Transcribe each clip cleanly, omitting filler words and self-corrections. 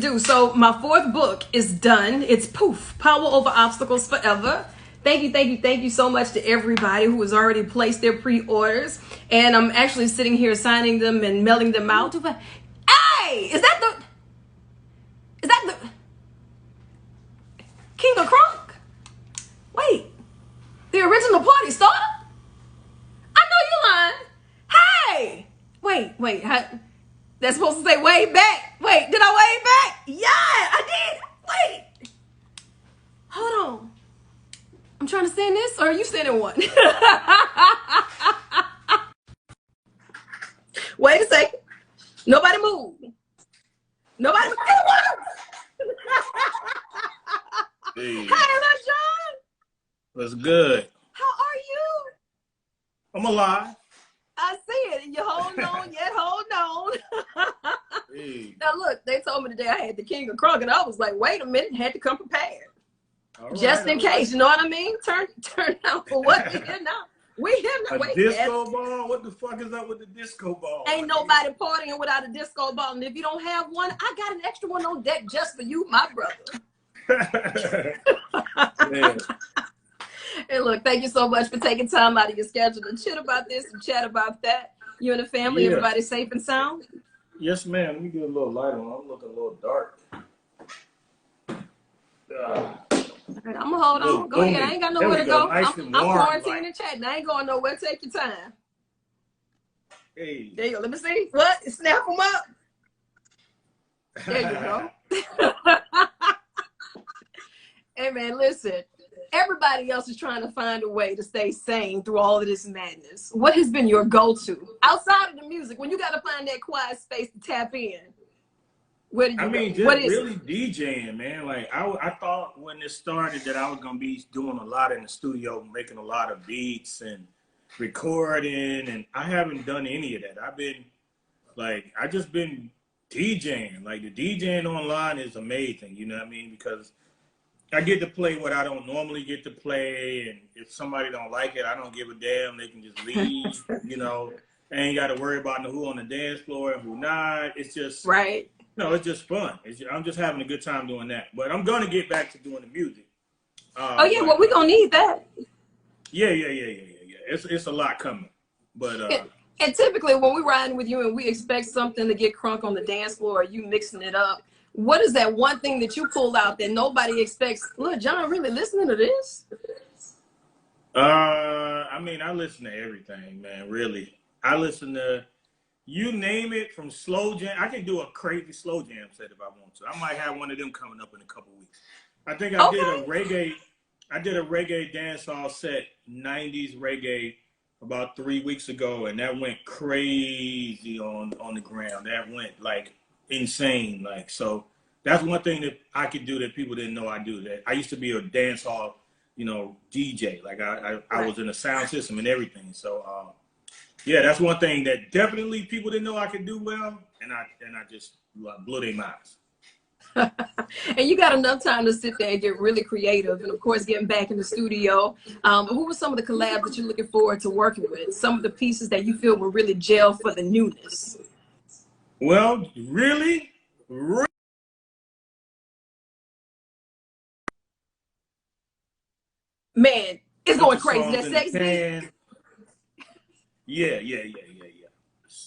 So my fourth book is done. It's Poof, Power Over Obstacles Forever. Thank you so much to everybody who has already placed their pre-orders. And I'm actually sitting here signing them and mailing them out. Hey, is that the King of Crunk? Wait, the original party starter? I know you're lying. Hey, wait, that's supposed to say way back. Wait, did I way back? Yeah, I did. Wait, hold on. I'm trying to stand this, or are you standing one? Wait a second. Nobody move. Nobody move. Hey. Hey, Lil Jon. What's good? How are you? I'm alive. I see it. And you're holding on, yet holding on. Hey. Now look, they told me today I had the King of Crunk, and I was like, wait a minute, had to come prepared. Just in case, you know what I mean? Turn out for what we here now. We here now. A disco ball? What the fuck is up with the disco ball? Ain't nobody partying without a disco ball. And if you don't have one, I got an extra one on deck just for you, my brother. And look, thank you so much for taking time out of your schedule to chit about this and chat about that. You and the family, everybody safe and sound? Yes, ma'am. Let me get a little light on. I'm looking a little dark. Right, I'm gonna hold on. Go ahead. I ain't got nowhere to go. Nice I'm quarantining and chatting. I ain't going nowhere. Take your time. Hey. There you go. Let me see. What? Snap them up. There you go. Hey, man, listen. Everybody else is trying to find a way to stay sane through all of this madness. What has been your go-to? Outside of the music, when you got to find that quiet space to tap in, where did you go? Just really DJing, man. Like, I thought when this started that I was going to be doing a lot in the studio, making a lot of beats and recording, and I haven't done any of that. I just been DJing. Like, the DJing online is amazing, you know what I mean? Because I get to play what I don't normally get to play, and if somebody don't like it, I don't give a damn. They can just leave, you know. I ain't got to worry about who on the dance floor and who not. It's just right. No, it's just fun. I'm just having a good time doing that. But I'm gonna get back to doing the music. Well, we're gonna need that. Yeah. It's a lot coming, but and typically when we're riding with you and we expect something to get crunk on the dance floor, or you mixing it up, what is that one thing that you pull out that nobody expects? Lil Jon really listening to this? I listen to everything, man. Really, I listen to. You name it, from slow jam. I can do a crazy slow jam set if I want to. I might have one of them coming up in a couple weeks. I think I did a reggae dancehall set, 90s reggae, about 3 weeks ago, and that went crazy on the ground. That went like insane. Like, so that's one thing that I could do that people didn't know I do. That I used to be a dancehall, DJ. Like I was in a sound system and everything. So yeah, that's one thing that definitely people didn't know I could do well, and I just blew their minds. And you got enough time to sit there and get really creative, and of course getting back in the studio. Who were some of the collabs that you're looking forward to working with? Some of the pieces that you feel will really gel for the newness? Well, really man, it's going crazy. That sexy.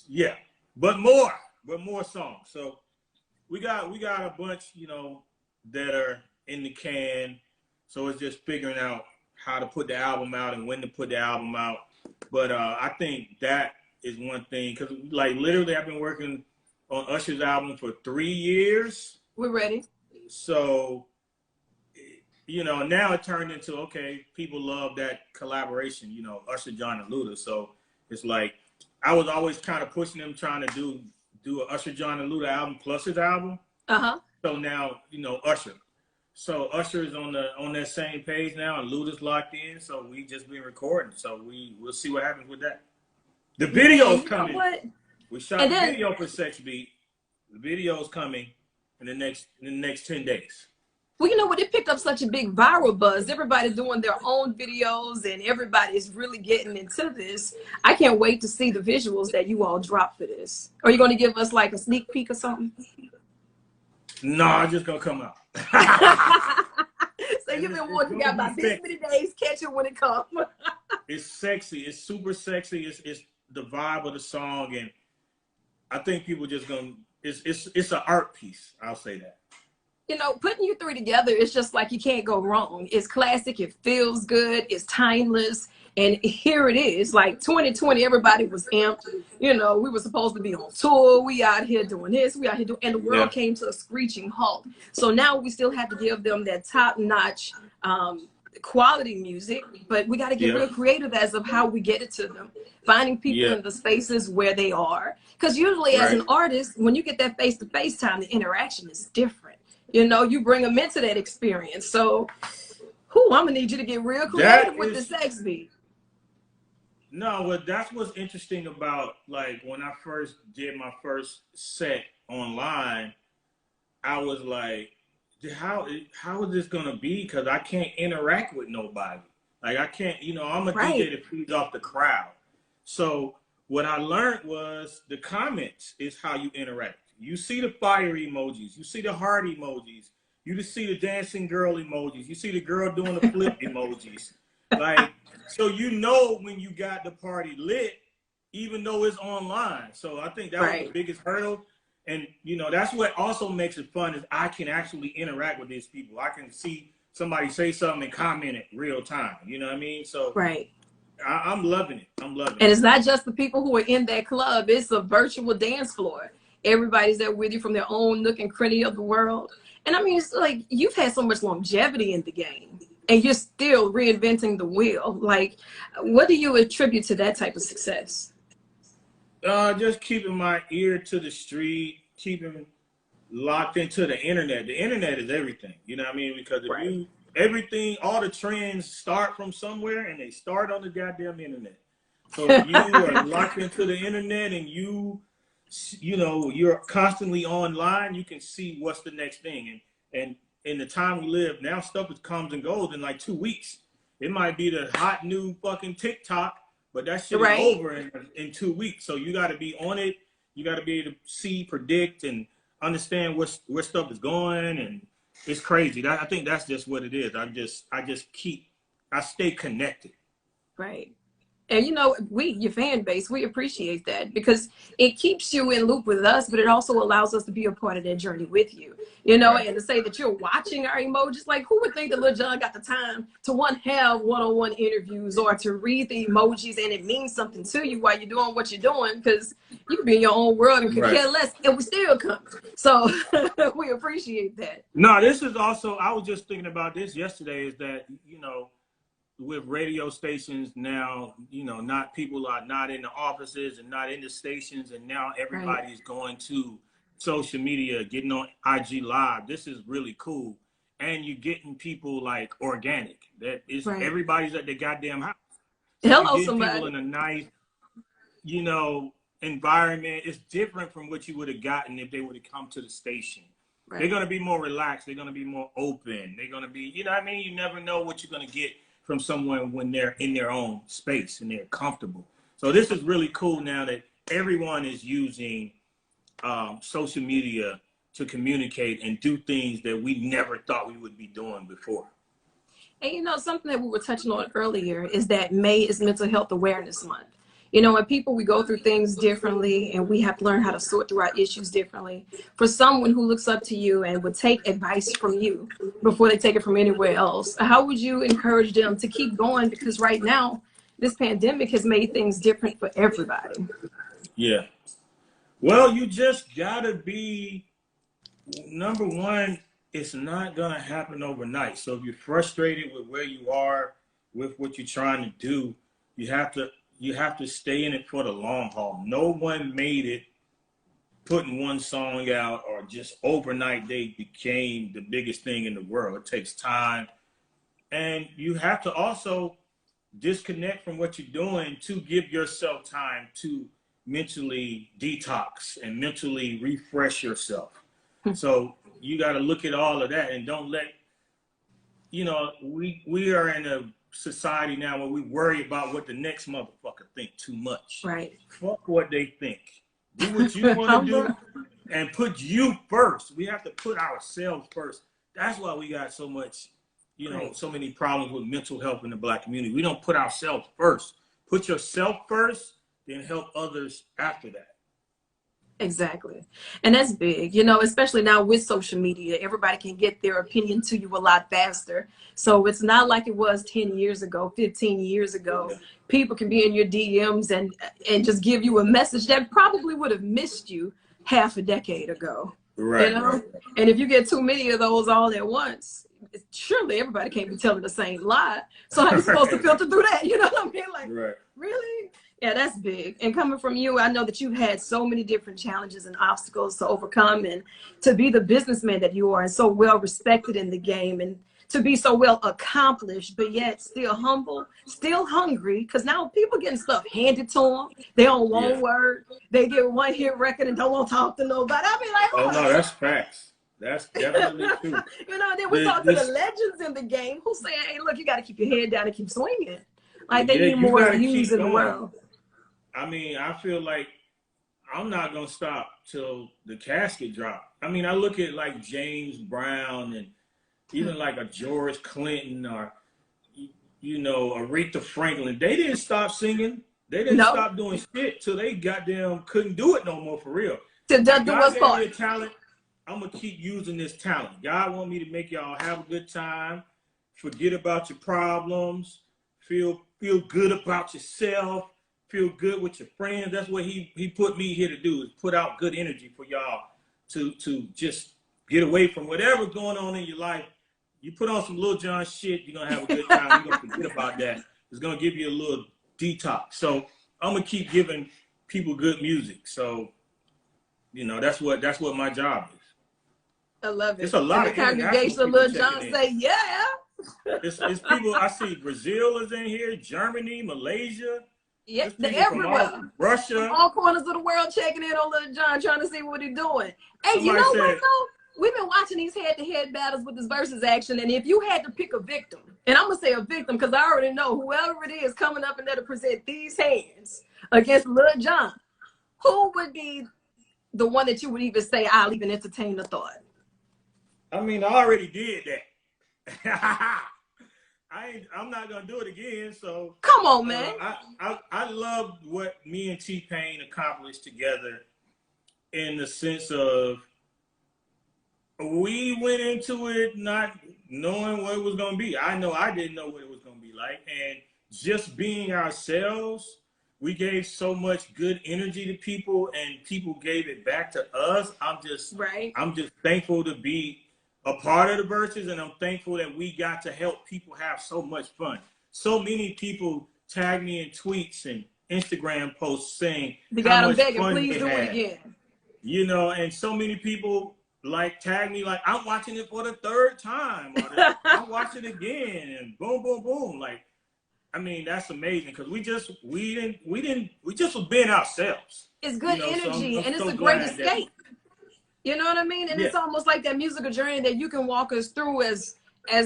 Yeah. But more songs. So we got a bunch, that are in the can. So it's just figuring out how to put the album out and when to put the album out. But I think that is one thing, because like literally I've been working on Usher's album for 3 years. We're ready. So now it turned into, okay, people love that collaboration, Usher, Jon, and Luda. So it's like I was always kind of pushing them, trying to do a Usher, Jon, and Luda album plus his album. So now, Usher. So Usher is on that same page now, and Luda's locked in. So we just been recording. So we'll see what happens with that. The video's coming. We shot the video for Sex Beat. The video's coming in the next 10 days. Well, you know what? It picked up such a big viral buzz. Everybody's doing their own videos, and everybody's really getting into this. I can't wait to see the visuals that you all drop for this. Are you going to give us like a sneak peek or something? No, it's just gonna come out. So you've been wanting, you got about this many days, catch it when it comes. It's sexy. It's super sexy. It's the vibe of the song, and I think people just gonna. It's an art piece. I'll say that. You know, putting you three together, it's just like you can't go wrong. It's classic. It feels good. It's timeless. And here it is. Like 2020, everybody was amped. You know, we were supposed to be on tour. We out here doing this. We out here doing, and the world came to a screeching halt. So now we still have to give them that top-notch quality music, but we got to get real creative as of how we get it to them. Finding people in the spaces where they are. Because usually as an artist, when you get that face-to-face time, the interaction is different. You know, you bring them into that experience. So, I'm gonna need you to get real creative with the sex beat. No, well, that's what's interesting about, like, when I first did my first set online, I was like, how is this gonna be? Because I can't interact with nobody. Like, I can't, you know, I'm a DJ that feeds off the crowd. So what I learned was the comments is how you interact. You see the fire emojis, you see the heart emojis, you just see the dancing girl emojis, you see the girl doing the flip emojis. Like, so you know when you got the party lit, even though it's online. So I think that was the biggest hurdle. And, you know, that's what also makes it fun is I can actually interact with these people. I can see somebody say something and comment it real time. You know what I mean? So I'm loving it. I'm loving it. And it's not just the people who are in that club. It's a virtual dance floor. Everybody's there with you from their own nook and cranny of the world. And I mean, it's like you've had so much longevity in the game and you're still reinventing the wheel. Like, what do you attribute to that type of success? Just keeping my ear to the street, keeping locked into the internet. The internet is everything. You know what I mean? Because if everything, all the trends start from somewhere and they start on the goddamn internet. So if you are locked into the internet and you know, you're constantly online, you can see what's the next thing. And in the time we live now, stuff comes and goes in like 2 weeks. It might be the hot new fucking TikTok, but that shit is over in 2 weeks. So you got to be on it. You got to be able to see, predict, and understand where stuff is going. And it's crazy. I think that's just what it is. I stay connected. Right. And, you know, your fan base, we appreciate that because it keeps you in loop with us, but it also allows us to be a part of that journey with you, you know, and to say that you're watching our emojis, like who would think that Lil Jon got the time to have one-on-one interviews or to read the emojis and it means something to you while you're doing what you're doing because you can be in your own world and could care less and we still come. So we appreciate that. No, this is also, I was just thinking about this yesterday is that, you know, with radio stations now, you know, people are not in the offices and not in the stations, and now everybody's going to social media, getting on IG Live. This is really cool, and you're getting people like organic. That is, everybody's at their goddamn house. So hello, you're somebody. People in a nice, you know, environment. It's different from what you would have gotten if they would have come to the station. They're gonna be more relaxed. They're gonna be more open. They're gonna be, you know what I mean? You never know what you're gonna get from someone when they're in their own space and they're comfortable. So this is really cool now that everyone is using social media to communicate and do things that we never thought we would be doing before. And you know, something that we were touching on earlier is that May is Mental Health Awareness Month. You know, and we go through things differently and we have to learn how to sort through our issues differently. For someone who looks up to you and would take advice from you before they take it from anywhere else, how would you encourage them to keep going? Because right now, this pandemic has made things different for everybody. Yeah. Well, you just gotta be, number one, it's not gonna happen overnight. So if you're frustrated with where you are, with what you're trying to do, you have to stay in it for the long haul. No one made it putting one song out or just overnight they became the biggest thing in the world. It takes time. And you have to also disconnect from what you're doing to give yourself time to mentally detox and mentally refresh yourself. So you got to look at all of that and don't let, you know, we are in a society now where we worry about what the next motherfucker think too much. Right. Fuck what they think. Do what you want to do. and put you first. We have to put ourselves first. That's why we got so much, you know, so many problems with mental health in the Black community. We don't put ourselves first. Put yourself first, then help others after that. Exactly. And that's big, you know, especially now with social media. Everybody can get their opinion to you a lot faster. So it's not like it was 10 years ago, 15 years ago. People can be in your DMs and just give you a message that probably would have missed you half a decade ago. Right. You know? Right. And if you get too many of those all at once, surely everybody can't be telling the same lie. So how are you supposed to filter through that? You know what I mean? Like, really? Yeah, that's big. And coming from you, I know that you've had so many different challenges and obstacles to overcome, and to be the businessman that you are and so well respected in the game, and to be so well accomplished, but yet still humble, still hungry, because now people getting stuff handed to them. They don't want word. They get one hit record and don't want to talk to nobody. I be like, oh no, that's facts. That's definitely true. You know, then we talk to the legends in the game who say, hey, look, you got to keep your head down and keep swinging. Like, they need more views in the world. I mean, I feel like I'm not going to stop till the casket drop. I mean, I look at like James Brown and even like a George Clinton or, you know, Aretha Franklin. They didn't stop singing. They didn't stop doing shit till they goddamn couldn't do it no more, for real. To do what's God gave me a talent. I'm going to keep using this talent. God want me to make y'all have a good time. Forget about your problems. Feel good about yourself. Feel good with your friends. That's what he put me here to do, is put out good energy for y'all to just get away from whatever's going on in your life. You put on some Lil Jon shit, you're gonna have a good time. You're gonna forget about that. It's gonna give you a little detox. So I'm gonna keep giving people good music. So, you know, that's what my job is. I love it. It's a lot of congregation of Lil Jon say, yeah. It's people. I see Brazil is in here, Germany, Malaysia. Yeah, everywhere. Russia. From all corners of the world checking in on Lil Jon, trying to see what he's doing. Hey, you know what though? We've been watching these head-to-head battles with this versus action, and if you had to pick a victim, and I'm gonna say a victim because I already know whoever it is coming up in there to present these hands against Lil Jon, who would be the one that you would even say, I'll even entertain the thought? I mean, I already did that. I'm not gonna do it again. So come on, man. I love what me and T-Pain accomplished together, in the sense of we went into it not knowing what it was gonna be. I know I didn't know what it was gonna be like, and just being ourselves, we gave so much good energy to people, and people gave it back to us. I'm just thankful to be a part of the verses, and I'm thankful that we got to help people have so much fun. So many people tag me in tweets and Instagram posts saying how much fun they had. Again. You know, and so many people like tag me like, I'm watching it for the third time, or I'm watching it again, and boom, boom, boom. Like, I mean, that's amazing, because we just was being ourselves. It's good energy, and it's a great escape. You know what I mean? And it's almost like that musical journey that you can walk us through as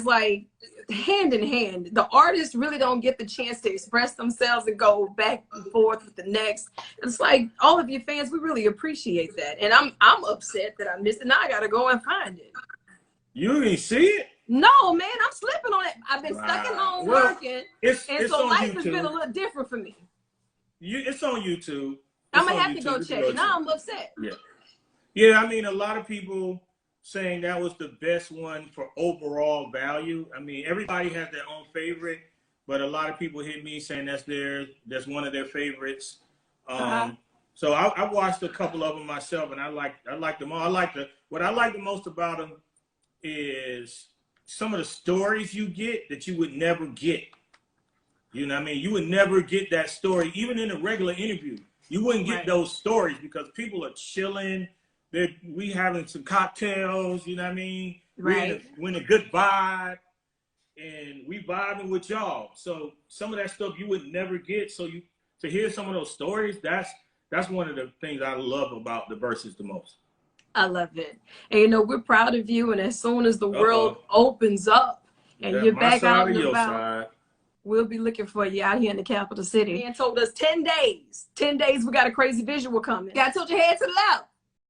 like hand in hand. The artists really don't get the chance to express themselves and go back and forth with the next. It's like all of your fans, we really appreciate that. And I'm upset that I missed it. Now I gotta go and find it. You didn't see it? No, man, I'm slipping on it. I've been stuck at home working. It's so life has been a little different for me. It's on YouTube. I'm gonna have to go check it. Now I'm upset. Yeah, I mean, a lot of people saying that was the best one for overall value. I mean, everybody has their own favorite, but a lot of people hit me saying that's one of their favorites. So I watched a couple of them myself, and I like them all. What I like the most about them is some of the stories you get that you would never get. You know what I mean? You would never get that story, even in a regular interview. You wouldn't get those stories because people are chilling. We having some cocktails, you know what I mean? We're in a good vibe, and we vibing with y'all. So some of that stuff you would never get. So to hear some of those stories, that's one of the things I love about the verses the most. I love it. And you know, we're proud of you, and as soon as the world opens up and you're back out and about, we'll be looking for you out here in the capital city. And told us 10 days. 10 days, we got a crazy visual coming. You gotta tilt your head to the left.